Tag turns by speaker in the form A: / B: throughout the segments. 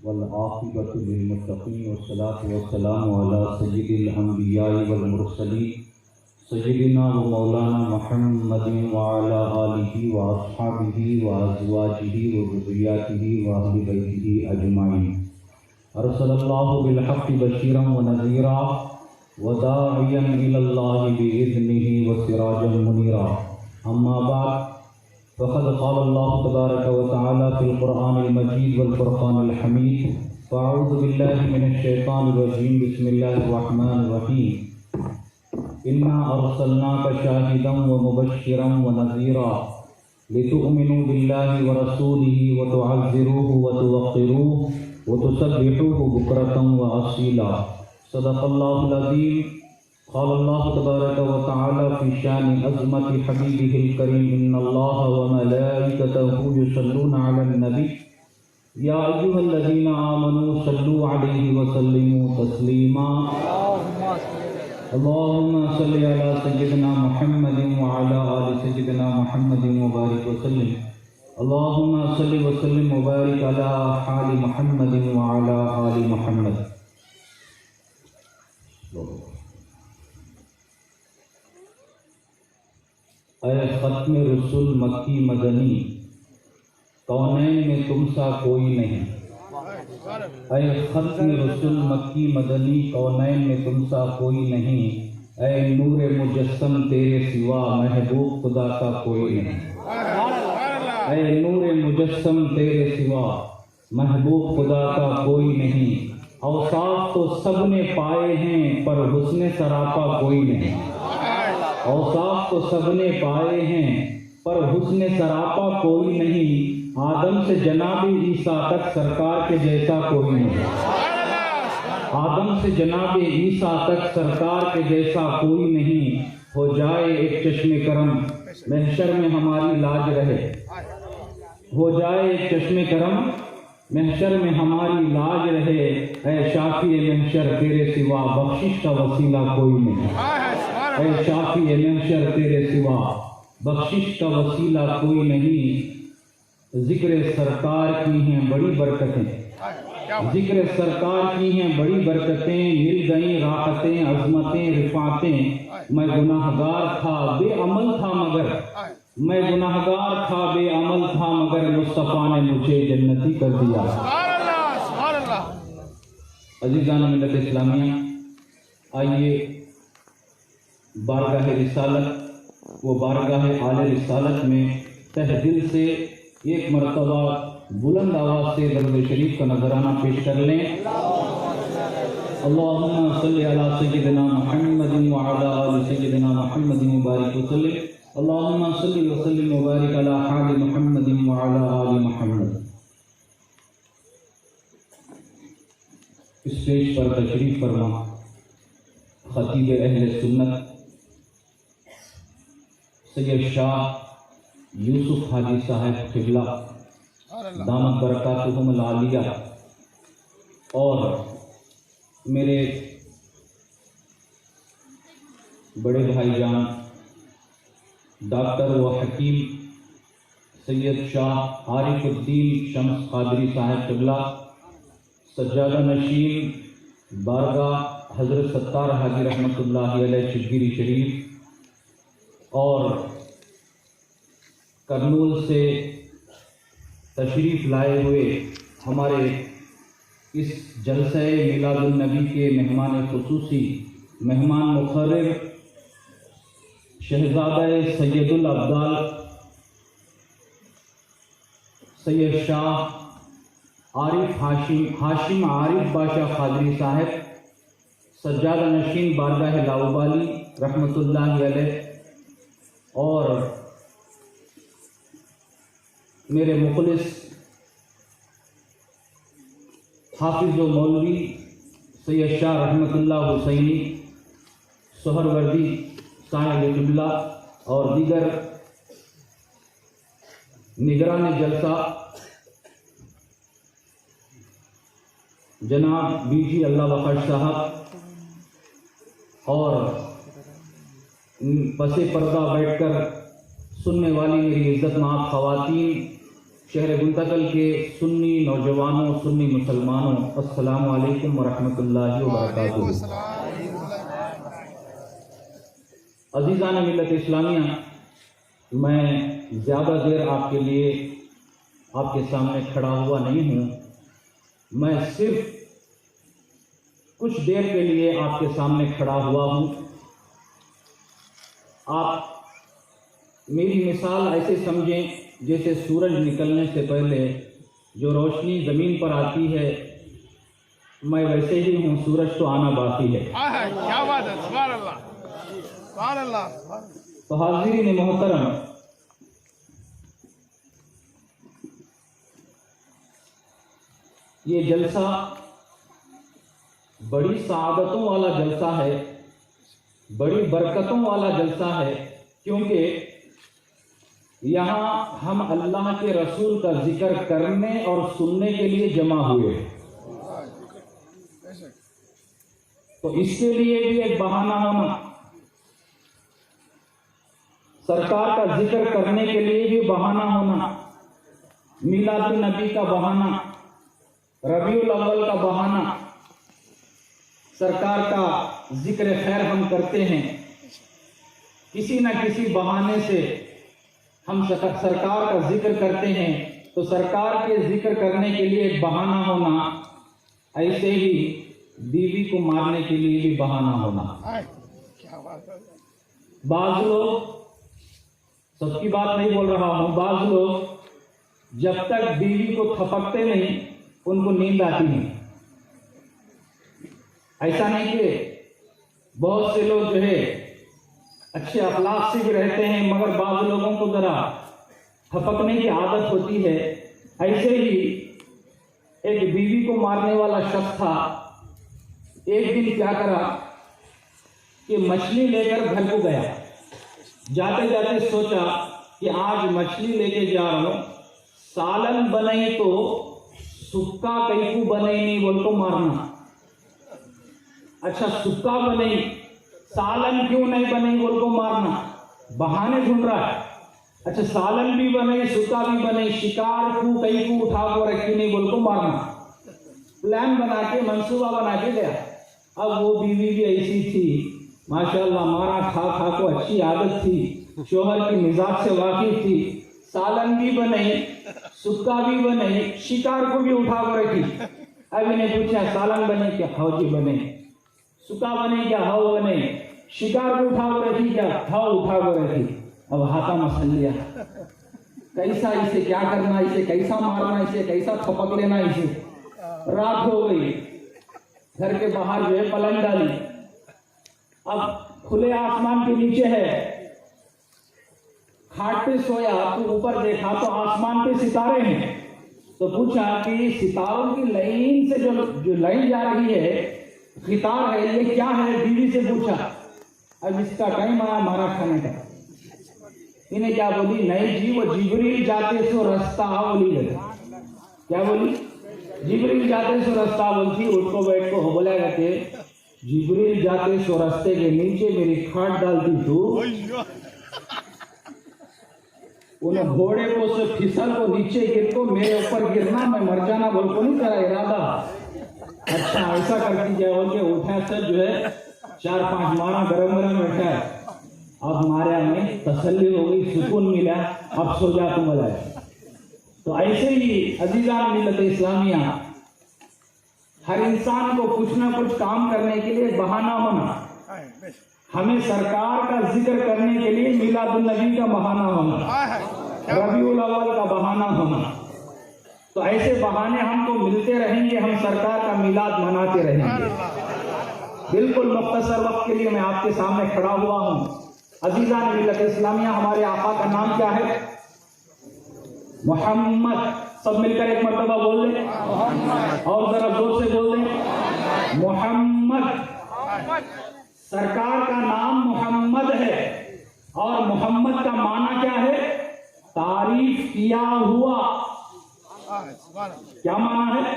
A: والعاقبۃ للمتقین والصلاة والسلام علی سید الانبیاء والمرسلین سیدنا و مولانا محمد وعلی آلہ واصحابہ وازواجہ وذریاتہ واہل بیتہ اجمعین۔ ارسل اللہ بالحق بشیرا ونذیرا وداعیا الی اللہ بإذنہ وسراجا منیرا۔ اما بعد فقد قال اللہ تبارک وتعالی فی القرآن المجید والفرقان الحمید فاعوذ باللہ من الشیطان الرجیم بسم اللہ الرحمن الرحیم انا ارسلناک شاہدا ومبشرا ونذیرا لتؤمنوا باللہ ورسولہ وتعزروہ وتوقروہ وتسبحوہ بکرۃ واصیلا۔ صدق اللہ العظیم۔ قال اللہ تبارک وتعالی فی شان عظمت حبیبہ الکریم ان اللہ وملائکتہ یصلون علی النبی یا ایھا الذین آمنوا صلوا علیہ وسلموا تسلیما۔ اللہم صل علی سیدنا محمد وعلی آل سیدنا محمد وبارک وسلم۔ اللہم صل وسلم وبارک علی حال محمد وعلی آل محمد۔ اے ختم رسول مکی مدنی کونین میں تم سا کوئی نہیں۔ اے ختم رسول مکی مدنی کونین میں تم سا کوئی نہیں۔ اے نور مجسم تیرے سوا محبوب خدا کا کوئی نہیں۔ اے نور مجسم تیرے سوا محبوب خدا کا کوئی نہیں۔ اوصاف تو سب نے پائے ہیں پر حسن سراپا کوئی نہیں۔ اوصاف تو سب نے پائے ہیں پر حسن سراپا کوئی نہیں۔ آدم سے جناب عیسیٰ تک سرکار کے جیسا کوئی نہیں۔ آدم سے جناب عیسیٰ تک سرکار کے جیسا کوئی نہیں۔ ہو جائے ایک چشم کرم محشر میں ہماری لاج رہے۔ ہو جائے ایک چشم کرم محشر میں ہماری لاج رہے۔ اے شافی محشر تیرے سوا بخشش کا وسیلہ کوئی نہیں۔ اے شافی محشر تیرے سوا بخشش کا وسیلہ کوئی نہیں۔ ذکر سرکار کی ہیں بڑی برکتیں، ذکر سرکار کی ہیں بڑی برکتیں، مل گئیں راحتیں عظمتیں رفعتیں۔ میں گناہ گار تھا بے عمل تھا مگر، میں گناہ گار تھا بے عمل تھا مگر مصطفیٰ نے مجھے جنتی کر دیا۔ عزیزان ملت اسلامیہ، آئیے بارگاہ رسالت و بارگاہ آل رسالت میں تہ دل سے ایک مرتبہ بلند آواز سے درود شریف کا نذرانہ پیش کر لیں۔ اللہم صلی علی سیدنا محمد وعلی آل سیدنا محمد مبارک وسلم۔ اللہم صلی وسلم وبارک علی حال محمد وعلی آل محمد۔ اسٹیج پر تشریف فرما خطیب اہل سنت سید شاہ یوسف حاجی صاحب قبلہ دامت برکاتہم العالیہ اور میرے بڑے بھائی جان ڈاکٹر و حکیم سید شاہ عارف الدین شمس قادری صاحب قبلہ سجادہ نشین بارگاہ حضرت ستار حاجی رحمۃ اللہ علیہ شبگیری شریف اور کرنول سے تشریف لائے ہوئے ہمارے اس جلسہ میلاد النبی کے مہمان خصوصی مہمان مقرر شہزادہ سید الابدال سید شاہ عارف ہاشم عارف باشا قادری صاحب سجادہ نشین بارگاہ لاؤبالی رحمۃ اللہ علیہ اور میرے مخلص حافظ و مولوی سید شاہ رحمۃ اللہ حسینی سہر وردی صاحب قبلہ اور دیگر نگران جلسہ جناب بی جی اللہ بخش صاحب اور پس پردہ بیٹھ کر سننے والی میری عزت مآب خواتین شہر گنتکل کے سنی نوجوانوں، سنی مسلمانوں، السلام علیکم ورحمۃ اللہ وبرکاتہ۔ عزیزان ملت اسلامیہ، میں زیادہ دیر آپ کے لیے آپ کے سامنے کھڑا ہوا نہیں ہوں، میں صرف کچھ دیر کے لیے آپ کے سامنے کھڑا ہوا ہوں۔ آپ میری مثال ایسے سمجھیں جیسے سورج نکلنے سے پہلے جو روشنی زمین پر آتی ہے، میں ویسے ہی ہوں، سورج تو آنا باقی ہے۔
B: کیا بات ہے، سبحان اللہ، سبحان اللہ۔
A: تو حاضرین محترم، یہ جلسہ بڑی سعادتوں والا جلسہ ہے، بڑی برکتوں والا جلسہ ہے، کیونکہ یہاں ہم اللہ کے رسول کا ذکر کرنے اور سننے کے لیے جمع ہوئے، تو اس کے لیے بھی ایک بہانہ ہونا، سرکار کا ذکر کرنے کے لیے بھی بہانہ ہونا، میلاد النبی کا بہانہ، ربیع الاول کا بہانہ، سرکار کا ذکر خیر ہم کرتے ہیں، کسی نہ کسی بہانے سے ہم سرکار کا ذکر کرتے ہیں، تو سرکار کے ذکر کرنے کے لیے ایک بہانہ ہونا، ایسے ہی بیوی کو مارنے کے لیے بھی بہانہ ہونا۔ بعض لوگ، سب کی بات نہیں بول رہا ہوں، بعض لوگ جب تک بیوی کو تھپکتے نہیں ان کو نیند آتی نہیں۔ ایسا نہیں کہ بہت سے لوگ جو ہے اچھے اخلاق سے بھی رہتے ہیں، مگر بعض لوگوں کو ذرا تھپکنے کی عادت ہوتی ہے۔ ایسے ہی ایک بیوی کو مارنے والا شخص تھا، ایک دن کیا کرا کہ مچھلی لے کر گھر کو گیا، جاتے جاتے سوچا کہ آج مچھلی لے کے جا رہا ہوں، سالن بنائی تو سکا کیسو بنائی نہیں بول کو مارنا۔ اچھا سکا بنائی، سالن کیوں نہیں بنائی بول کو مارنا، بہانے ڈھونڈ رہا ہے۔ اچھا سالن بھی بنے، سکا بھی بنے، شکار کو کئی کو اٹھا کو رکھی نہیں بول کو مارنا۔ پلان بنا کے، منصوبہ بنا کے گیا۔ اب وہ بیوی بھی ایسی تھی، ماشاءاللہ مارا کھا کھا کو اچھی عادت تھی، شوہر کی مزاج سے واقف تھی، سالن بھی بنے، سکا بھی بنے، شکار کو بھی اٹھا کو رکھی۔ اب انہیں پوچھا سالن بنے کیا؟ ہاؤ جی بنے۔ سکا بنے کیا؟ ہاؤ بنے۔ شکار کو اٹھا کو رکھی کیا؟ ہاؤ اٹھا کو رکھی۔ اب ہاتھا مسل لیا، کیسا اسے کیا کرنا، اسے کیسا مارنا، اسے کیسا تھپک لینا۔ اسے رات ہو گئی، گھر کے باہر جو ہے پلنگ ڈالی، اب کھلے آسمان کے نیچے ہے، کھاٹ پہ سویا تو اوپر دیکھا تو آسمان پہ ستارے ہیں، تو پوچھا کہ ستاروں کی لائن سے جو لائن جا رہی ہے، قطار ہے، یہ کیا ہے؟ بیوی سے پوچھا۔ اب اس کا ٹائم آیا ہمارا کھانے کا۔ انہیں کیا بولی؟ نہیں جی، وہ جبریل جاتے سو رستہ بولی ہے۔ کیا بولی؟ جبریل جاتے سو رستہ بولتی۔ اٹھ کو بیٹھ کو بولا کہ جبریل جاتے سو رستے کے نیچے میری کھاٹ ڈالتی تو انہیں گھوڑے کو سے پھسل کو نیچے گر کو میرے اوپر گرنا، میں مر جانا بول کو نہیں کرا ارادہ۔ اچھا ایسا کرتی جائے بول کے اٹھا سے جو ہے 4-5 مارا گرم گرم بیٹھا ہے۔ اب ہمارے ہمیں تسلی ہو گئی، سکون ملا، اب سو جا تم بجائے۔ تو ایسے ہی عزیزان ملت اسلامیہ، ہر انسان کو کچھ نہ کچھ کام کرنے کے لیے بہانہ ہونا، ہمیں سرکار کا ذکر کرنے کے لیے میلاد النبی کا بہانہ ہونا، ربیع الاول کا بہانہ ہونا۔ تو ایسے بہانے ہم کو ملتے رہیں گے، ہم سرکار کا میلاد مناتے رہیں گے۔ بالکل مختصر وقت کے لیے میں آپ کے سامنے کھڑا ہوا ہوں۔ عزیزان ملت اسلامیہ، ہمارے آقا کا نام کیا ہے؟ محمد۔ سب مل کر ایک مرتبہ بول دیں، اور ذرا زور سے بول دیں، محمد۔ سرکار کا نام محمد ہے، اور محمد کا معنی کیا ہے؟ تعریف کیا ہوا۔
C: کیا معنی ہے؟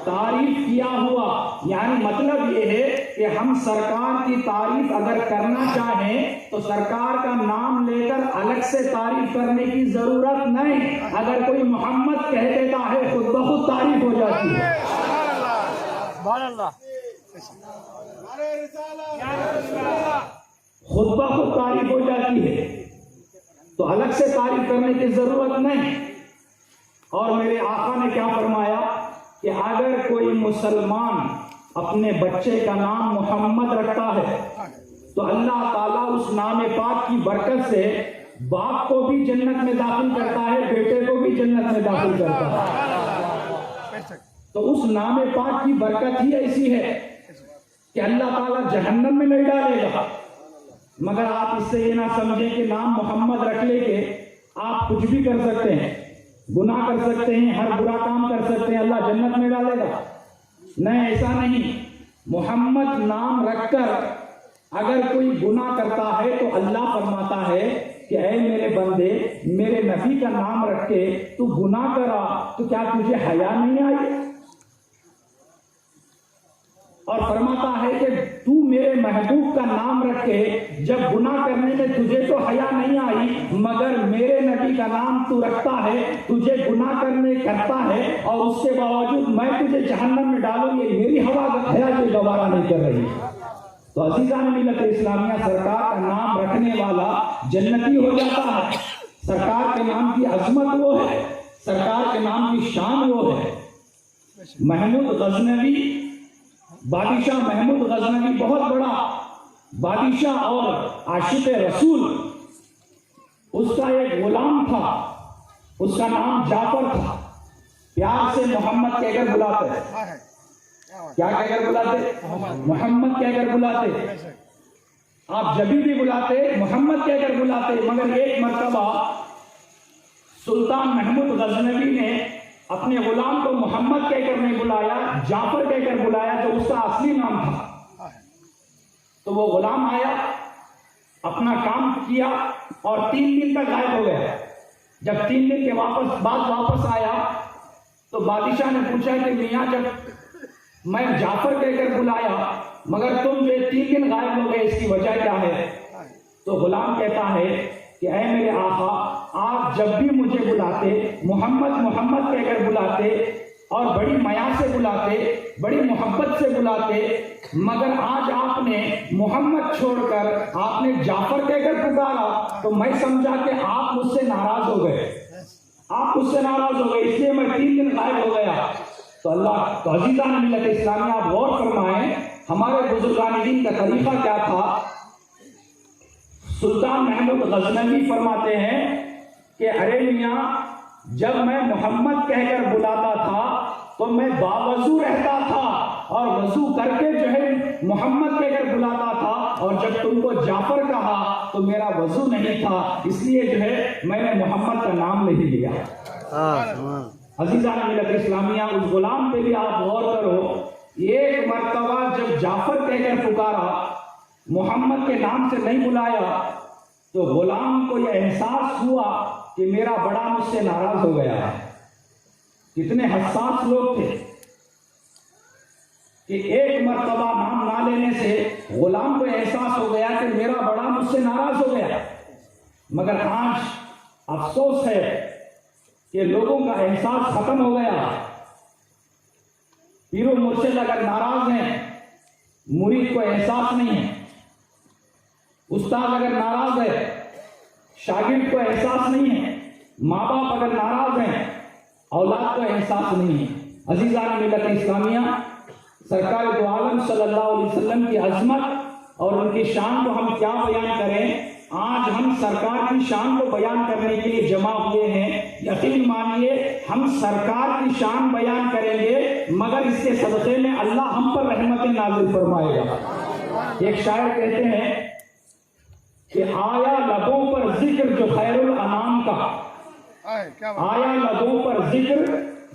C: تعریف کیا ہوا، یعنی مطلب یہ ہے کہ ہم سرکار کی تعریف اگر کرنا چاہیں تو سرکار کا نام لے کر الگ سے تعریف کرنے کی ضرورت نہیں، اگر کوئی محمد کہہ دیتا ہے خود بخود تعریف ہو جاتی ہے۔ خود بخود تعریف ہو جاتی ہے، تو الگ سے تعریف کرنے کی ضرورت نہیں۔ اور میرے آقا نے کیا فرمایا کہ اگر کوئی مسلمان اپنے بچے کا نام محمد رکھتا ہے تو اللہ تعالیٰ اس نام پاک کی برکت سے باپ کو بھی جنت میں داخل کرتا ہے، بیٹے کو بھی جنت میں داخل کرتا ہے۔ تو اس نام پاک کی برکت ہی ایسی ہے کہ اللہ تعالیٰ جہنم میں نہیں ڈالے گا۔ مگر آپ اس سے یہ نہ سمجھیں کہ نام محمد رکھ لے کے آپ کچھ بھی کر سکتے ہیں، گناہ کر سکتے ہیں، ہر برا کام کر سکتے ہیں، اللہ جنت میں ڈالے گا؟ نہیں، ایسا نہیں۔ محمد نام رکھ کر اگر کوئی گناہ کرتا ہے تو اللہ فرماتا ہے کہ اے میرے بندے، میرے نبی کا نام رکھ کے تو گناہ کرا تو کیا تجھے حیا نہیں آئی؟ اور فرماتا ہے کہ تو میرے محبوب کا نام رکھ کے جب گناہ کرنے میں تجھے تو حیا نہیں آئی، مگر میرے نبی کا نام تو رکھتا ہے، تجھے گناہ کرنے کرتا ہے، اور اس کے باوجود میں تجھے جہنم میں ڈالوں گی، میری حیا سے گوارا نہیں کر رہی۔ تو عزیزان ملت اسلامیہ، سرکار کا نام رکھنے والا جنتی ہو جاتا ہے۔ سرکار کے نام کی عظمت وہ ہے، سرکار کے نام کی شان وہ ہے۔ محمود غزنوی، بادشاہ محمود غزنوی بہت بڑا بادشاہ اور عاشق رسول، اس کا ایک غلام تھا، اس کا نام جعفر تھا، پیار سے محمد کہہ کر بلاتے۔ کیا کہہ کر بلاتے؟ محمد کہہ کر بلاتے۔ آپ جبھی بھی بلاتے محمد کہہ کر بلاتے، مگر ایک مرتبہ سلطان محمود غزنوی نے اپنے غلام کو محمد کہہ کر نہیں بلایا، جعفر کہہ کر بلایا، جو اس کا اصلی نام تھا۔ تو وہ غلام آیا، اپنا کام کیا اور 3 دن تک غائب ہو گیا۔ جب 3 دن کے بعد واپس آیا تو بادشاہ نے پوچھا کہ میاں، جب میں جعفر کہہ کر بلایا مگر تم جو 3 دن غائب ہو گئے، اس کی وجہ کیا ہے؟ تو غلام کہتا ہے کہ اے میرے آقا، آپ جب بھی مجھے بلاتے محمد محمد کہہ کر بلاتے اور بڑی میا سے بلاتے، بڑی محبت سے بلاتے، مگر آج آپ نے محمد چھوڑ کر آپ نے جعفر کہہ کر پکارا تو میں سمجھا کہ آپ مجھ سے ناراض ہو گئے، آپ مجھ سے ناراض ہو گئے، اس لیے میں 3 دن غائب ہو گیا۔ تو عزیزان ملت اسلامیہ، آپ غور فرمائیں ہمارے بزرگان دین کا طریقہ کیا تھا۔ سلطان محمود غزنوی فرماتے ہیں کہ ارے میاں، جب میں محمد کہہ کر بلاتا تھا تو میں باوضو رہتا تھا اور وضو کر کے جو ہے محمد کہہ کر بلاتا تھا، اور جب تم کو جعفر کہا تو میرا وضو نہیں تھا، اس لیے جو ہے میں نے محمد کا نام نہیں لیا۔ عزیزان ملت اسلامیہ، اس غلام پہ بھی آپ غور کرو، ایک مرتبہ جب جعفر کہہ کر پکارا، محمد کے نام سے نہیں بلایا، تو غلام کو یہ احساس ہوا کہ میرا بڑا مجھ سے ناراض ہو گیا ہے۔ کتنے حساس لوگ تھے کہ ایک مرتبہ نام نہ لینے سے غلام کو احساس ہو گیا کہ میرا بڑا مجھ سے ناراض ہو گیا۔ مگر آج افسوس ہے کہ لوگوں کا احساس ختم ہو گیا۔ پیر و مرشد اگر ناراض ہیں، مرید کو احساس نہیں ہے، استاد اگر ناراض ہے، شاگرد کو احساس نہیں ہے، ماں باپ اگر ناراض ہیں، اولاد کو احساس نہیں ہے۔ عزیزان ملت اسلامیہ، سرکار دو عالم صلی اللہ علیہ وسلم کی عظمت اور ان کی شان کو ہم کیا بیان کریں۔ آج ہم سرکار کی شان کو بیان کرنے کے لیے جمع ہوئے ہیں۔ یقین مانیے ہم سرکار کی شان بیان کریں گے، مگر اس کے صدقے میں اللہ ہم پر رحمت نازل فرمائے گا۔ ایک شاعر کہتے ہیں کہ آیا لبوں پر ذکر جو خیر الانام کا، آیا لبوں پر ذکر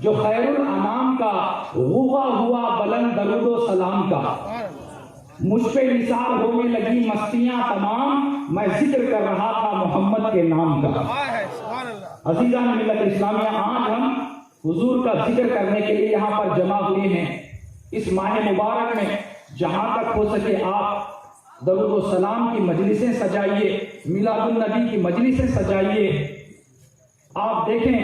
C: جو خیر الانام کا، غوغا ہوا بلند درود و سلام کا، مجھ پہ نثار ہونے لگی مستیاں تمام، میں ذکر کر رہا تھا محمد کے نام کا۔ عزیزان ملت اسلامیہ، آج ہم حضور کا ذکر کرنے کے لیے یہاں پر جمع ہوئے ہیں۔ اس ماہ مبارک میں جہاں تک ہو سکے آپ درود و سلام کی مجلسیں سجائیے، میلاد النبی کی مجلسیں سجائیے۔ آپ دیکھیں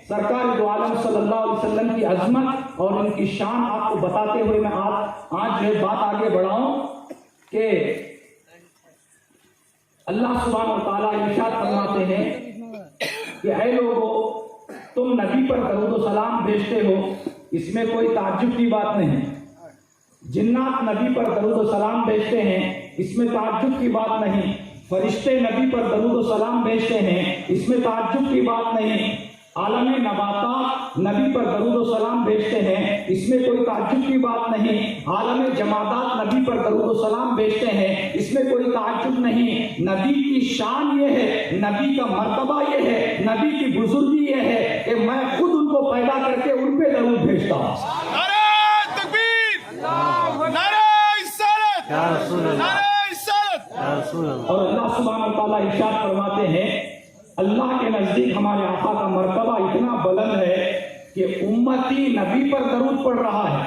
C: سرکار دو عالم صلی اللہ علیہ وسلم کی عظمت اور ان کی شان آپ کو بتاتے ہوئے میں آج جو بات آگے بڑھاؤں کہ اللہ سبحانہ و تعالیٰ ارشاد فرماتے ہیں کہ اے لوگو تم نبی پر درود و سلام بھیجتے ہو، اس میں کوئی تعجب کی بات نہیں۔ جنات نبی پر درود و سلام بھیجتے ہیں، اس میں تعجب کی بات نہیں۔ فرشتے نبی پر درود و سلام بھیجتے ہیں، اس میں تعجب کی بات نہیں۔ عالم نباتات نبی پر درود و سلام بھیجتے ہیں، اس میں کوئی تعجب کی بات نہیں۔ عالم جمادات نبی پر درود و سلام بھیجتے ہیں، اس میں کوئی تعجب نہیں۔ نبی کی شان یہ ہے، نبی کا مرتبہ یہ ہے، نبی کی بزرگی یہ ہے کہ میں خود ان کو پیدا کر کے ان پہ درود بھیجتا ہوں۔
B: نعرہ تکبیر، نعرہ رسالت، نعرہ رسالت۔
C: اور اللہ سبحانہ و تعالیٰ ارشاد فرماتے ہیں اللہ کے نزدیک ہمارے آقا کا مرتبہ اتنا بلند ہے کہ امتی نبی پر درود پڑھ رہا ہے،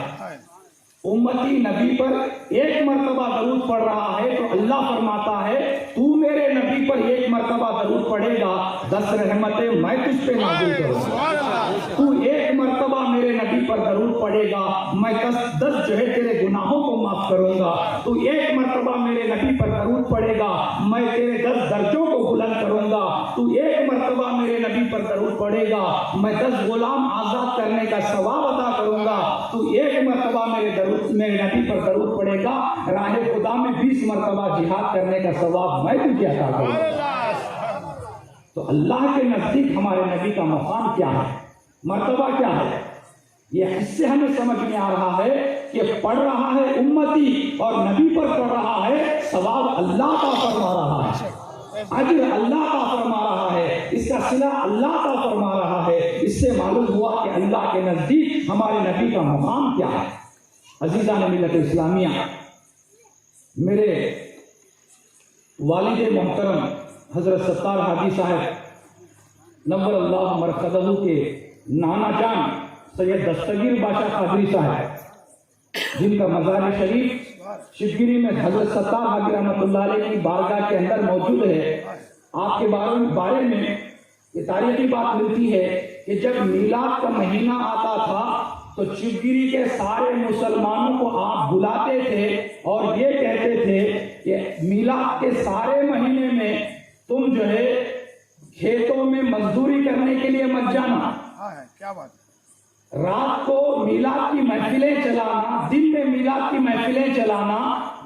C: امتی نبی پر ایک مرتبہ درود پڑھ رہا ہے تو اللہ فرماتا ہے تو میرے نبی پر ایک مرتبہ درود پڑھے گا 10 رحمتیں میں تجھ پہ نازل کروں گا۔ تو ایک مرتبہ میرے نبی پر درود پڑھے گا میں 10 جو ہے تیرے گناہوں کو معاف کروں گا۔ تو ایک مرتبہ میرے نبی پر درود پڑھے گا میں تیرے 10 درجوں کو بلند کروں گا۔ تو ایک مرتبہ میرے نبی پر درود پڑھے گا میں 10 غلام آزاد کرنے کا ثواب عطا کروں گا۔ تو ایک مرتبہ میرے نبی پر درود پڑھے گا راہ خدا میں 20 مرتبہ جہاد کرنے کا ثواب میں تجھے عطا کروں گا۔ تو اللہ کے نزدیک ہمارے نبی کا مقام کیا ہے، مرتبہ کیا ہے، یہ اس سے ہمیں سمجھ میں آ رہا ہے کہ پڑھ رہا ہے امتی اور نبی پر پڑھ رہا ہے، ثواب اللہ کا فرما رہا ہے، اجر اللہ کا فرما رہا ہے، اس کا صلہ اللہ کا فرما رہا ہے۔ اس سے معلوم ہوا کہ اللہ کے نزدیک ہمارے نبی کا مقام کیا ہے۔ عزیزان ملت اسلامیہ، میرے والد محترم حضرت ستار حاجی صاحب نور اللہ مرقدہ کے نانا جان سید دستگیر بادشاہ قادری صاحب جن کا مزار شریف شیوگیری میں حضرت ستار حاجی رحمۃ اللہ علیہ کی بارگاہ کے اندر موجود ہے۔ آپ کے بارے میں یہ تاریخی بات ملتی ہے کہ جب میلاد کا مہینہ آتا تھا تو شیوگیری کے سارے مسلمانوں کو آپ بلاتے تھے اور یہ کہتے تھے کہ میلاد کے سارے مہینے میں تم جو ہے کھیتوں میں مزدوری کرنے کے لیے مت جانا،
B: کیا بات،
C: رات کو میلاد کی محفلیں چلانا، دن میں میلاد کی محفلیں چلانا،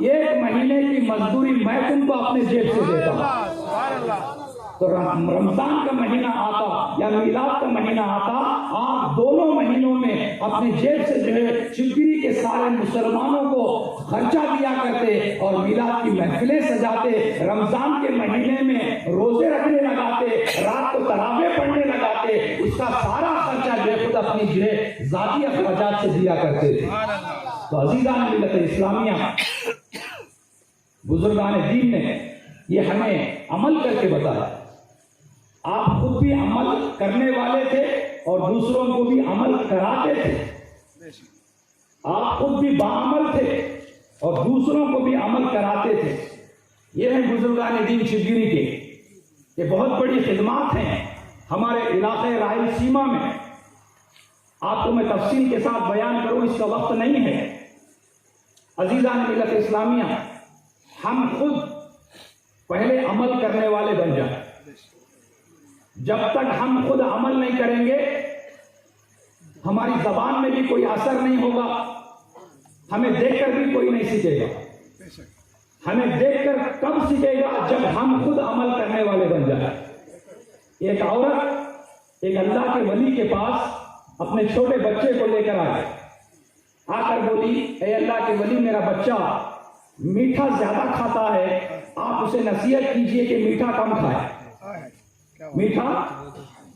C: 1 مہینے کی مزدوری میں تم کو اپنے جیب سے دیتا ہوں۔
B: سبحان اللہ۔
C: تو رمضان کا مہینہ آتا یا میلاد کا مہینہ آتا، آپ دونوں مہینوں میں اپنے جیب سے جو ہے شیوگیری کے سارے مسلمانوں کو خرچہ دیا کرتے اور میلاد کی محفلیں سجاتے، رمضان کے مہینے میں روزے رکھنے لگاتے، رات کو تراویح پڑھنے لگاتے، اس کا سارا خرچہ جو ہے خود اپنی جو ہے ذاتی اخراجات سے دیا کرتے تھے۔ تو عزیزان ملت اسلامیہ، بزرگان دین نے یہ ہمیں عمل کر کے بتایا۔ آپ خود بھی عمل کرنے والے تھے اور دوسروں کو بھی عمل کراتے تھے۔ آپ خود بھی باعمل تھے اور دوسروں کو بھی عمل کراتے تھے۔ یہ ہیں بزرگان دین شیوگیری کے، یہ بہت بڑی خدمات ہیں ہمارے علاقے رائل سیما میں۔ آپ کو میں تفصیل کے ساتھ بیان کروں، اس کا وقت نہیں ہے۔ عزیزان ملت اسلامیہ، ہم خود پہلے عمل کرنے والے بن جائیں۔ جب تک ہم خود عمل نہیں کریں گے ہماری زبان میں بھی کوئی اثر نہیں ہوگا، ہمیں دیکھ کر بھی کوئی نہیں سیکھے گا۔ ہمیں دیکھ کر کب سیکھے گا؟ جب ہم خود عمل کرنے والے بن جائیں۔ ایک عورت ایک اللہ کے ولی کے پاس اپنے چھوٹے بچے کو لے کر آئی، آ کر بولی اے اللہ کے ولی، میرا بچہ میٹھا زیادہ کھاتا ہے، آپ اسے نصیحت کیجئے کہ میٹھا کم کھائے، میٹھا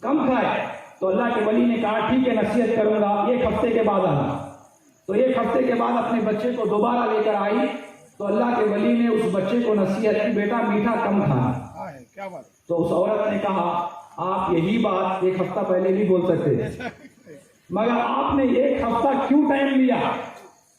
C: کم کھائے۔ تو اللہ کے ولی نے کہا ٹھیک ہے نصیحت کروں گا، 1 ہفتے کے بعد آنا۔ تو 1 ہفتے کے بعد اپنے بچے کو دوبارہ لے کر آئی تو اللہ کے ولی نے اس بچے کو نصیحت کی بیٹا میٹھا کم کھانا۔ تو اس عورت نے کہا آپ یہی بات 1 ہفتہ پہلے بھی بول سکتے تھے، مگر آپ نے ایک ہفتہ کیوں ٹائم لیا؟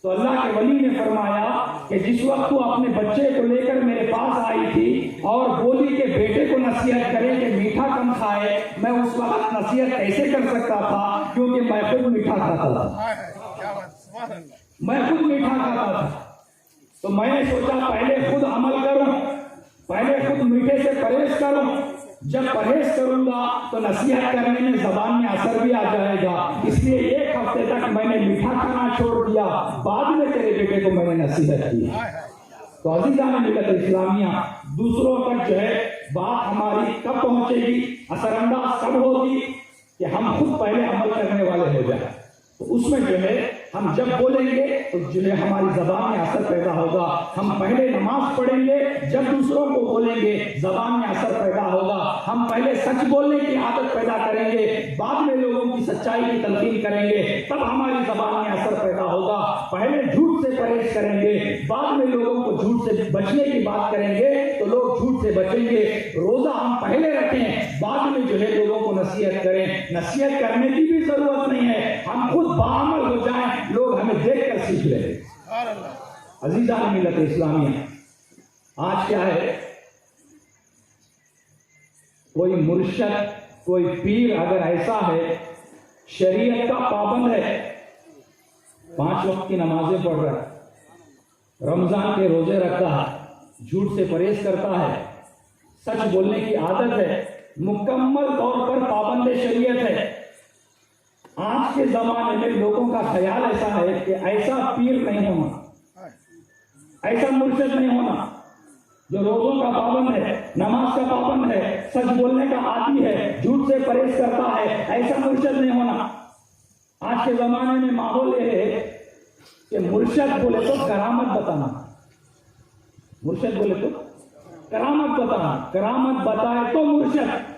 C: تو اللہ کے ولی نے فرمایا کہ جس وقت تو اپنے بچے کو لے کر میرے پاس آئی تھی اور بولی کہ بیٹے کو نصیحت کرے کہ میٹھا کم کھائے، میں اس وقت نصیحت کیسے کر سکتا تھا کیونکہ میں خود میٹھا کھاتا تھا، میں خود میٹھا کھاتا تھا۔ تو میں نے سوچا پہلے خود عمل کروں، پہلے خود میٹھے سے پرہیز کروں، جب پرہیز کروں گا تو نصیحت کرنے میں زبان میں اثر بھی آ جائے گا، اس لیے ایک ہفتے تک میں نے میٹھا کھانا چھوڑ دیا، بعد میں تیرے بیٹے کو میں نے نصیحت کی۔ تو عزیزان ملت اسلامیہ، دوسروں تک جو ہے بات ہماری کب پہنچے گی، اثر انداز کب ہوگی کہ ہم خود پہلے عمل کرنے والے ہو جائیں۔ تو اس میں جو ہے ہم جب بولیں گے تو جو ہے ہماری زبان میں اثر پیدا ہوگا، ہم پہلے نماز پڑھیں گے، جب دوسروں کو بولیں گے زبان میں اثر پیدا ہوگا، ہم پہلے سچ بولنے کی عادت پیدا کریں گے، بعد میں لوگوں کی سچائی کی تلقین کریں گے، تب ہماری زبان میں اثر پیدا ہوگا۔ پہلے جھوٹ سے پرہیز کریں گے، بعد میں لوگوں کو جھوٹ سے بچنے کی بات کریں گے تو لوگ جھوٹ سے بچیں گے۔ روزہ ہم پہلے رکھیں، بعد میں جو ہے لوگوں کو نصیحت کریں، نصیحت کرنے کی بھی ضرورت نہیں ہے، ہم خود باعمل ہو جائیں، لوگ ہمیں دیکھ کر سیکھ لیں۔ عزیزان ملت اسلامیہ، آج کیا ہے، کوئی مرشد، کوئی پیر اگر ایسا ہے شریعت کا پابند ہے، 5 وقت کی نمازیں پڑھ رہا ہے، رمضان کے روزے رکھتا ہے، جھوٹ سے پرہیز کرتا ہے، سچ بولنے کی عادت ہے، مکمل طور پر پابند شریعت ہے، آج کے زمانے میں لوگوں کا خیال ایسا ہے کہ ایسا پیر نہیں ہونا، ایسا مرشد نہیں ہونا جو روزوں کا پابند ہے، نماز کا پابند ہے، سچ بولنے کا عادی ہے، جھوٹ سے پرہیز کرتا ہے، ایسا مرشد نہیں ہونا۔ آج کے زمانے میں ماحول یہ ہے کہ مرشد بولے تو کرامت بتانا، مرشد بولے تو کرامت بتانا، کرامت بتائے تو مرشد،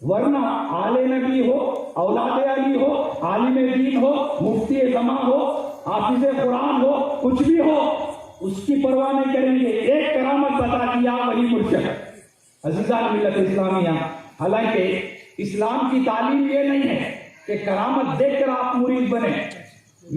C: ورنہ آل نبی ہو، اولاد علی ہو، عالم دین ہو، مفتی زمان ہو، حافظ قرآن ہو، کچھ بھی ہو، اس کی پرواہ نہیں کریں گے، ایک کرامت بتا دیا وہی مرشد۔ عزیزان ملت اسلامیہ، حالانکہ اسلام کی تعلیم یہ نہیں ہے کہ کرامت دیکھ کر آپ مرید بنے۔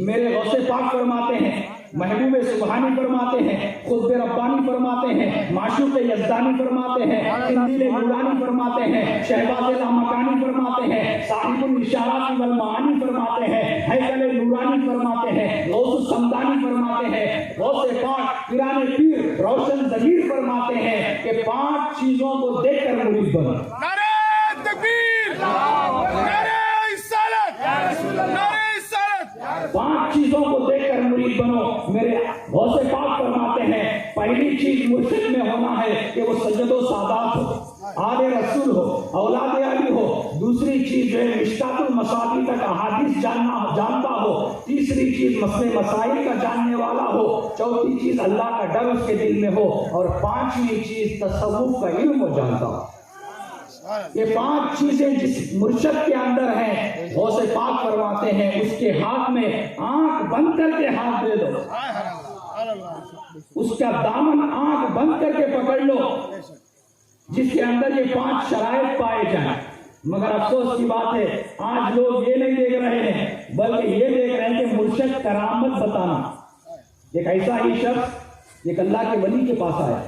C: میرے غوث پاک فرماتے ہیں، محبوب سبحانی فرماتے ہیں، خطب ربانی فرماتے ہیں، معشوق یزدانی فرماتے ہیں، قندیل نورانی فرماتے ہیں، شہباز لامکانی فرماتے ہیں، صاحب الاشارات والمعانی فرماتے ہیں، ہیکل نورانی فرماتے ہیں، غوث السمدانی فرماتے ہیں، غوث پاک پیران پیر روشن ضمیر فرماتے ہیں کہ 5 چیزوں کو دیکھ کر مرید بنو۔
B: نعرہ تکبیر، نعرہ رسالت، نعرہ رسالت۔
C: 5 چیزوں کو دیکھ کر مرید بنو۔ میرے غوث پاک فرماتے ہیں پہلی چیز مرشد میں ہونا ہے کہ وہ سجد و سادات ہو، آل رسول ہو، اولاد علی ہو۔ دوسری چیز جو ہے مشکات المصابیح تک احادیث جانتا ہو۔ تیسری چیز مسئلے مسائل کا جاننے والا ہو۔ چوتھی چیز اللہ کا ڈر اس کے دل میں ہو، اور 5ویں چیز تصوف کا علم وہ جانتا ہو۔ یہ 5 چیزیں جس مرشد کے اندر ہیں، غوث پاک فرماتے ہیں اس کے ہاتھ میں آنکھ بند کر کے ہاتھ دے دو، اس کا دامن آنکھ بند کر کے پکڑ لو، جس کے اندر یہ 5 شرائط پائے جائیں۔ مگر افسوس کی بات ہے آج لوگ یہ نہیں دیکھ رہے ہیں، بلکہ یہ دیکھ رہے ہیں کہ مرشد کرامت بتانا۔ ایک ایسا ہی شخص ایک اللہ کے ولی کے پاس آیا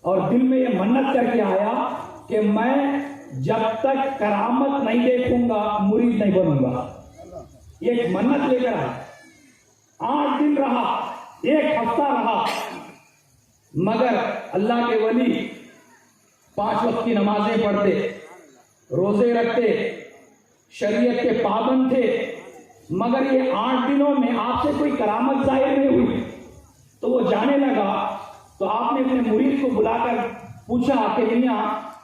C: اور دل میں یہ منت کر کے آیا کہ میں جب تک کرامت نہیں دیکھوں گا مرید نہیں بنوں گا۔ یہ ایک منت لے کر آیا، 8 دن رہا، 1 ہفتہ رہا، مگر اللہ کے ولی 5 وقت کی نمازیں پڑھتے، روزے رکھتے، شریعت کے پابند تھے، مگر یہ 8 دنوں میں آپ سے کوئی کرامت ظاہر نہیں ہوئی۔ تو وہ جانے لگا تو آپ نے اپنے مرید کو بلا کر پوچھا کہ میاں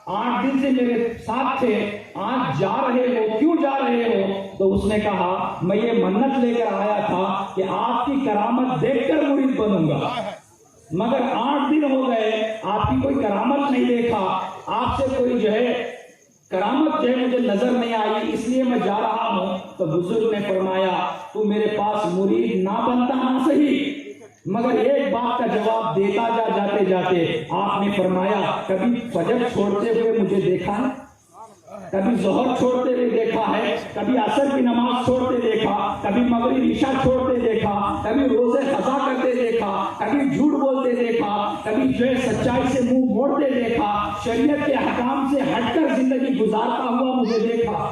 C: 8 دن سے میرے ساتھ تھے، آج جا رہے ہو، کیوں جا رہے ہو؟ تو اس نے کہا میں یہ منت لے کر آیا تھا کہ آپ کی کرامت دیکھ کر مرید بنوں گا، مگر 8 دن ہو گئے آپ کی کوئی کرامت نہیں دیکھا، آپ سے کوئی جو ہے کرامت جو ہے مجھے نظر نہیں آئی، اس لیے میں جا رہا ہوں۔ تو بزرگ نے فرمایا تو میرے پاس مرید نہ بنتا نہ صحیح، مگر ایک بات کا جواب دیتا جاتے جاتے آپ نے فرمایا کبھی فجر چھوڑتے ہوئے مجھے دیکھا ہے؟ کبھی ظہر چھوڑتے ہوئے دیکھا ہے، کبھی عصر کی نماز چھوڑتے دیکھا، کبھی مغرب عشاء چھوڑتے دیکھا، کبھی روزے قضا کرتے دیکھا، کبھی جھوٹ بولتے دیکھا، کبھی جو ہے سچائی سے منہ موڑتے دیکھا، شریعت کے احکام سے ہٹ کر زندگی گزارتا ہوا مجھے دیکھا۔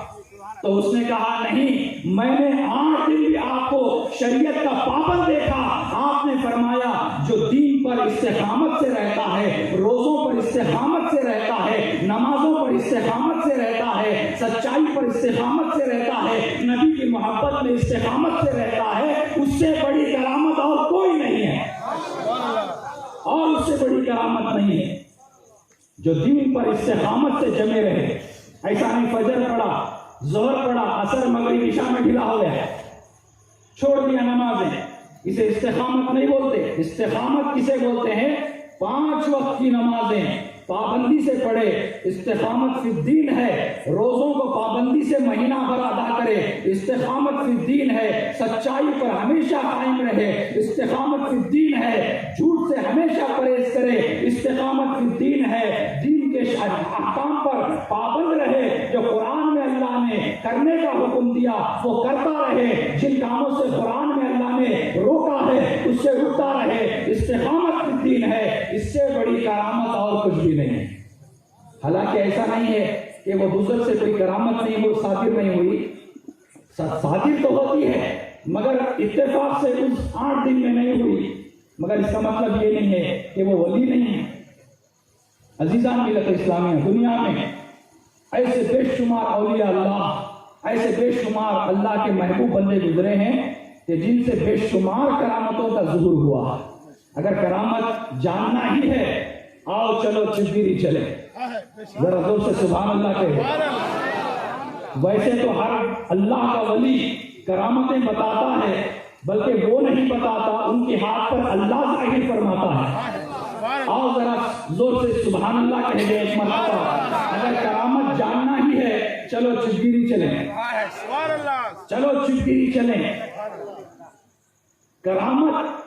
C: تو اس نے کہا نہیں، میں نے 8 دن بھی آپ کو شریعت کا پابند دیکھا۔ آپ نے فرمایا جو دین پر استقامت سے رہتا ہے، روزوں پر استقامت سے رہتا ہے، نمازوں پر استقامت سے رہتا ہے، سچائی پر استقامت سے رہتا ہے، نبی کی محبت میں استقامت سے رہتا ہے، اس سے بڑی کرامت اور کوئی نہیں ہے، اور اس سے بڑی کرامت نہیں ہے۔ جو دین پر استقامت سے جمے رہے، ایسا نہیں فجر پڑھا، ظہر پڑھا، عصر مغرب عشاء میں ڈھیلا ہو گیا، چھوڑ دیا نمازیں، اسے استقامت نہیں بولتے۔ استقامت کسے بولتے ہیں؟ 5 وقت کی نمازیں پابندی سے پڑھے، استقامت فی الدین ہے۔ روزوں کو پابندی سے مہینہ بھر ادا کرے، استقامت فی الدین ہے۔ سچائی پر ہمیشہ قائم رہے، استقامت فی الدین ہے۔ جھوٹ سے ہمیشہ پرہیز کرے، استقامت فی الدین ہے۔ دین کے احکام پر پابند رہے، جو قرآن میں اللہ نے کرنے کا حکم دیا وہ کرتا رہے، جن کاموں سے قرآن میں اللہ نے روکا ہے اس سے رکتا رہے، استقامت فی الدین ہے۔ اس سے بڑی کرامت اور کچھ بھی نہیں ہے۔ حالانکہ ایسا نہیں ہے کہ وہ بزرگ سے کوئی کرامت نہیں ہوئی، صادر نہیں ہوئی، صادر تو ہوتی ہے مگر اتفاق سے اس 8 دن میں نہیں ہوئی، مگر اس کا مطلب یہ نہیں ہے کہ وہ ولی نہیں ہے۔ عزیزان ملت اسلامیہ، دنیا میں ایسے بے شمار اولیاء اللہ، ایسے بے شمار اللہ کے محبوب بندے گزرے ہیں کہ جن سے بے شمار کرامتوں کا ظہور ہوا۔ اگر کرامت جاننا ہی ہے، آؤ چلو چشگیری چلے، ذرا زور سے سبحان اللہ کہے۔ ویسے تو ہر اللہ کا ولی کرامتیں بتاتا ہے، بلکہ وہ نہیں بتاتا، ان کے ہاتھ پر اللہ ظاہر فرماتا ہے۔ آؤ ذرا زور سے سبحان اللہ کہہ دے ایک مرتبہ۔ اگر کرامت جاننا ہی ہے، چلو چشگیری چلیں، چلو چشگیری چلیں۔ کرامت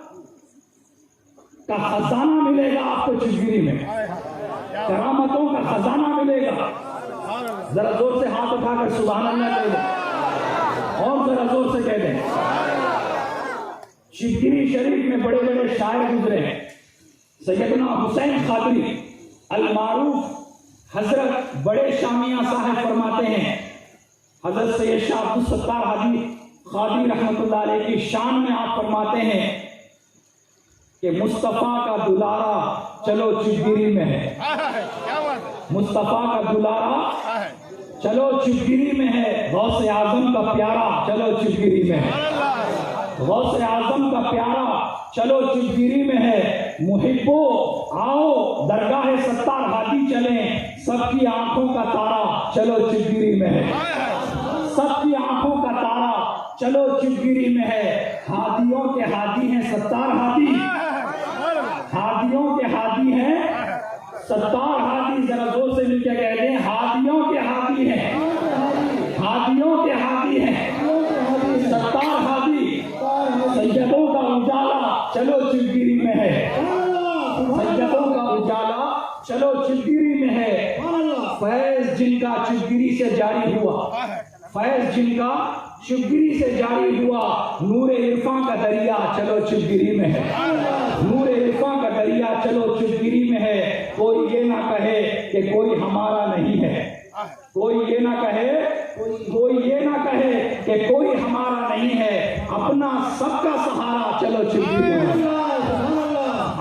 C: کا خزانہ ملے گا آپ کو چشگیری میں، کرامتوں کا خزانہ ملے گا۔ ذرا زور سے ہاتھ اٹھا کر سبحان اللہ کہہ دیں، اور ذرا زور سے کہہ دیں۔ چشگیری شریف میں بڑے بڑے شاعر گزرے ہیں۔ سیدنا حسین قادری المعروف حضرت بڑے شامیہ صاحب فرماتے ہیں، حضرت سید شاہ عبدالستار حاجی قادری رحمۃ اللہ علیہ کی شان میں آپ فرماتے ہیں کہ مصطفیٰ کا دلارا چلو چشگیری میں ہے، مصطفیٰ کا دلارا چلو چشگیری میں ہے، غوث اعظم کا پیارا چلو چشگیری میں ہے، غوث اعظم کا پیارا چلو چشگیری میں ہے۔ محبو آؤ درگاہ ستار حاجی چلیں، سب کی آنکھوں کا تارا چلو چشگیری میں ہے، سب کی آنکھوں کا تارا چلو چشگیری میں ہے۔ ہادیوں کے ہادی ہیں ستار ہادی، ہادیوں کے ہادی ہیں ستار ہادی، ذرا زور سے مل کے کہہ دیں، ہادیوں کے ہادی ہیں، ہادیوں کے ہادی ہیں ستار ہادی۔ سیدوں کا اجالا چلو چشگیری میں ہے، سیدوں کا اجالا چلو چشگیری میں ہے۔ فیض جن کا چشگیری سے جاری ہوا، فیض جن کا چشگیری سے جاری ہوا، نور عرفاں کا دریا چلو چشگیری میں ہے، نور عرفاں کا دریا چلو چشگیری میں ہے۔ کوئی یہ نہ کہے کہ کوئی ہمارا نہیں ہے، کوئی یہ نہ کہے، کوئی یہ نہ کہے کہ کوئی ہمارا نہیں ہے، اپنا سب کا سہارا چلو چشگیری میں ہے،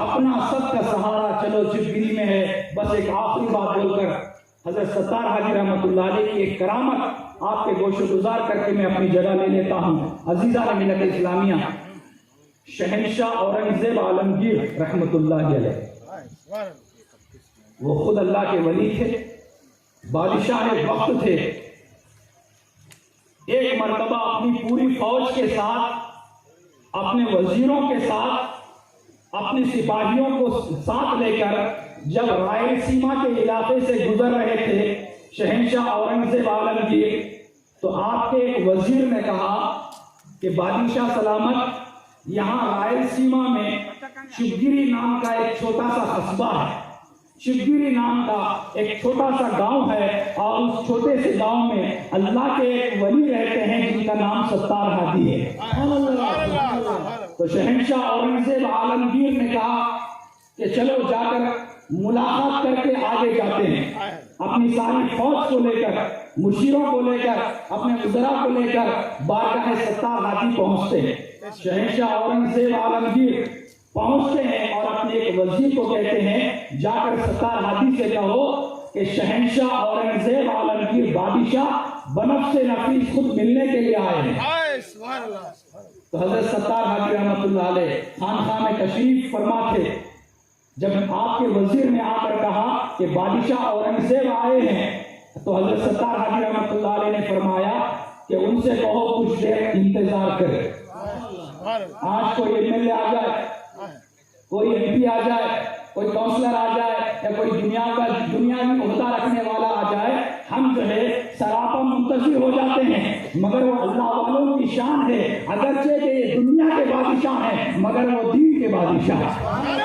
C: اپنا سب کا سہارا چلو چشگیری میں ہے۔ بس ایک آخری بات بول کر حضرت ستار حاجی رحمۃ اللہ علیہ کی ایک کرامت آپ کے گوش گزار کر کے میں اپنی جگہ لے لیتا ہوں۔ عزیزان ملت اسلامیہ، شہنشاہ اورنگزیب عالمگیر رحمۃ اللہ علیہ، وہ خود اللہ کے ولی تھے، بادشاہ وقت تھے۔ ایک مرتبہ اپنی پوری فوج کے ساتھ، اپنے وزیروں کے ساتھ، اپنے سپاہیوں کو ساتھ لے کر جب رائل سیما کے علاقے سے گزر رہے تھے شہنشاہ اورنگزیب عالمگیر، تو آپ کے ایک وزیر نے کہا کہ بادشاہ سلامت، یہاں رائل سیما میں چشگیری نام کا ایک چھوٹا سا قصبہ ہے، شبگیری نام کا ایک چھوٹا سا گاؤں ہے، اور اس چھوٹے سے گاؤں میں اللہ کے ایک ولی رہتے ہیں جن کا نام ستار ہادی ہے۔ تو شہنشاہ اورنگزیب عالمگیر نے کہا کہ چلو جا کر ملاقات کر کے آگے جاتے ہیں۔ اپنی ساری فوج کو لے کر، مشیروں کو لے کر، اپنے وزراء کو لے کر بارگاہ ستار ہادی پہنچتے ہیں۔ شہنشاہ اورنگزیب عالمگیر پہنچتے ہیں اور اپنے ایک وزیر کو کہتے ہیں جا کر ستار ہادی سے کہو کہ شہنشاہ اورنگزیب عالمگیر بادشاہ بنفس نفیس خود ملنے کے لیے آئے ہیں۔ تو حضرت ستار ہادی رحمۃ اللہ علیہ خانقاہ میں تشریف فرما تھے۔ جب آپ کے وزیر نے آ کر کہا کہ بادشاہ اورنگزیب آئے ہیں، تو حضرت ستار ہادی رحمۃ اللہ علیہ نے فرمایا کہ ان سے کہو کچھ دیر انتظار کرے۔ آج کوئی ایم ایل اے آ جائے، کوئی ایم پی آ جائے، کوئی کونسلر آ جائے، یا کوئی دنیاوی عہدہ رکھنے والا آ جائے، ہم جو ہے سراپا منتظر ہو جاتے ہیں، مگر وہ اللہ والوں کی شان ہے، اگرچہ کہ یہ دنیا کے بادشاہ ہیں مگر وہ دین کے بادشاہ ہیں۔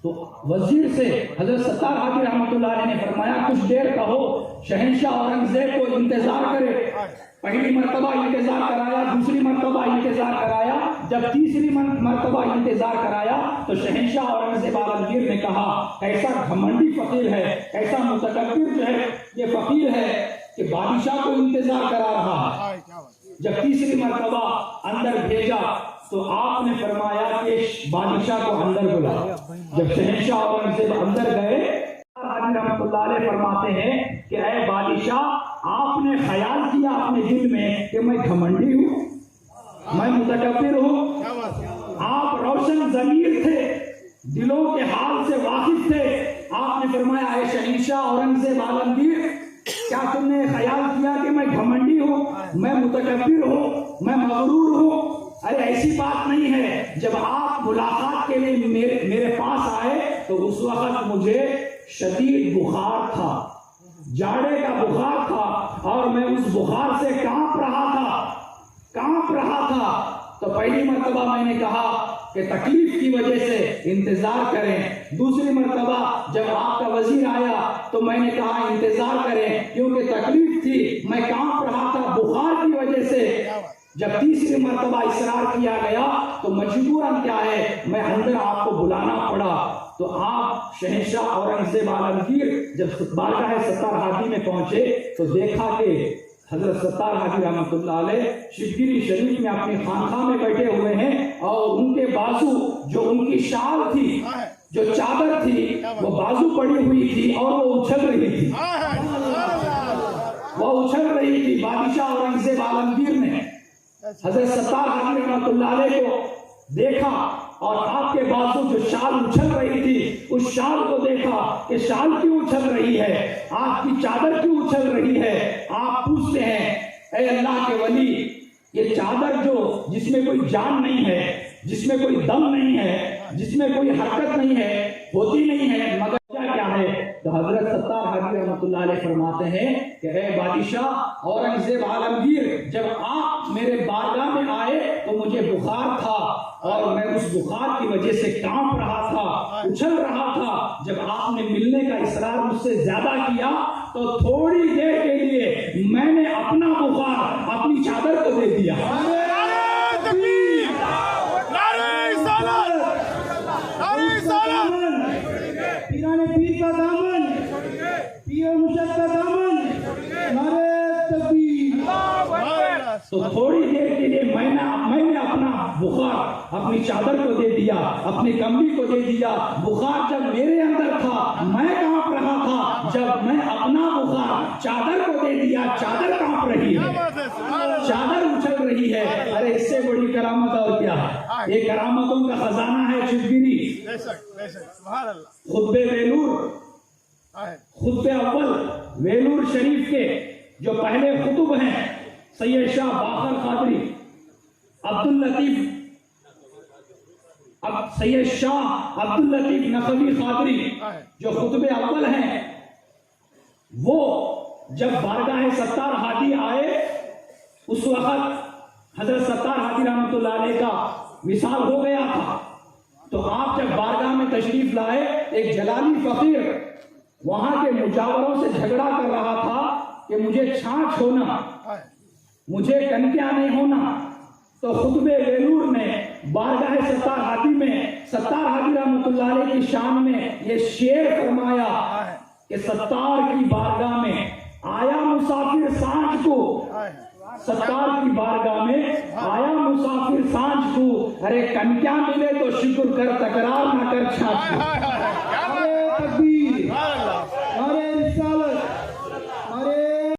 C: تو وزیر سے حضرت ستار ہادی رحمۃ اللہ علیہ نے فرمایا کچھ دیر کہو، شہنشاہ اورنگزیب کو انتظار کرے۔ پہلی مرتبہ انتظار کرایا، دوسری مرتبہ انتظار کرایا، جب تیسری مرتبہ انتظار کرایا تو شہنشاہ اورنگزیب عالمگیر نے کہا ایسا گھمنڈی فقیر ہے، ایسا متکبر جو ہے یہ فقیر ہے کہ بادشاہ کو انتظار کرا رہا ہے۔ جب تیسری مرتبہ اندر بھیجا تو آپ نے فرمایا کہ بادشاہ کو اندر بلا۔ جب شہنشاہ اورنگزیب اندر گئے، حاجی رحمۃ اللہ علیہ فرماتے ہیں کہ اے بادشاہ، آپ نے خیال کیا اپنے دل میں کہ میں گھمنڈی ہوں، میں متکبر ہوں؟ آپ روشن ضمیر تھے، دلوں کے حال سے واقف تھے۔ آپ نے فرمایا اے شہنشاہ اورنگزیب عالمگیر، کیا تم نے خیال کیا کہ میں گھمنڈی ہوں، میں متکبر ہوں، میں مغرور ہوں؟ ارے ایسی بات نہیں ہے۔ جب آپ ملاقات کے لیے میرے پاس آئے تو اس وقت مجھے شدید بخار تھا، جاڑے کا بخار تھا، اور میں اس بخار سے کانپ رہا تھا۔ تو پہلی مرتبہ میں نے کہا کہ تکلیف کی وجہ سے انتظار کریں، دوسری مرتبہ جب آپ کا وزیر آیا تو میں نے کہا انتظار کریں کیونکہ تکلیف تھی، میں کانپ رہا تھا بخار کی وجہ سے۔ جب تیسری مرتبہ اصرار کیا گیا تو مجبوراً کیا ہے میں اندر آپ کو بلانا پڑا۔ تو آپ شہنشاہ اورنگزیب عالمگیر جب بارگاہ ستار ہادی میں پہنچے تو دیکھا کہ حضرت ستار ہادی رحمۃ اللہ علیہ شبگیری شریف میں اپنی خانقاہ میں بیٹھے ہوئے ہیں، اور ان کے بازو جو ان کی شال تھی، جو چادر تھی، وہ بازو پڑی ہوئی تھی اور وہ اچھل رہی تھی۔ بادشاہ اورنگزیب عالمگیر نے حضرت ستار ہادی رحمۃ اللہ علیہ کو دیکھا اور آپ کے بازو جو شال اچھل رہی تھی اس شال کو دیکھا کہ شال کیوں اچھل رہی ہے، آپ کی چادر کیوں اچھل رہی ہے۔ آپ پوچھتے ہیں اے اللہ کے ولی، یہ چادر جو جس میں کوئی جان نہیں ہے، جس میں کوئی دم نہیں ہے، جس میں کوئی حرکت نہیں ہے، ہوتی نہیں ہے، مگر کیا ہے؟ تو حضرت ستار ہادی رحمۃ اللہ علیہ فرماتے ہیں کہ اے بادشاہ اورنگزیب عالمگیر، جب آپ میرے بارگاہ میں آئے تو مجھے بخار تھا اور میں اس بخار کی وجہ سے کانپ رہا تھا، اچھل رہا تھا۔ جب آپ نے ملنے کا اصرار مجھ سے زیادہ کیا تو تھوڑی دیر کے لیے میں نے اپنا بخار اپنی چادر کو دے دیا۔
D: پیرانے پیر کا دامن، پیر مرشد کا دامن، نعرہ تکبیر۔
C: تو تھوڑی دیر کے لیے میں نے اپنا بخار اپنی چادر کو دے دیا، اپنی کمبلی کو دے دیا۔ بخار جب میرے اندر تھا میں کانپ رہا تھا، جب میں اپنا بخار چادر کو دے دیا چادر کانپ رہی ہے، چادر اچھل رہی ہے۔ ارے اس سے بڑی کرامت اور کیا ہے؟ یہ کرامتوں کا خزانہ ہے شبگیری۔ خطبے ویلور، خطبے اول ویلور شریف کے جو پہلے خطب ہیں، سید شاہ باقر قادری، عبداللطیف اب سید شاہ عبداللطیف نقوی قادری جو خطب اول ہیں، وہ جب بارگاہ ستار ہادی آئے اس وقت حضرت ستار ہادی رحمۃ اللہ علیہ کا وصال ہو گیا تھا. تو آپ جب بارگاہ میں تشریف لائے، ایک جلالی فقیر وہاں کے مجاوروں سے جھگڑا کر رہا تھا کہ مجھے چھانچ ہونا، مجھے کنکیا نہیں ہونا. تو خطب ویلور میں بارگاہ ستار ہادی میں ستار ہادی رحمۃ اللہ علیہ کی شان میں یہ شعر فرمایا کہ ستار کی بارگاہ میں آیا مسافر سانجھ کو، ستار کی بارگاہ میں آیا مسافر سانجھ کو، ارے کنکیا ملے تو شکر کر، تکرار نہ کر چھانچ کو.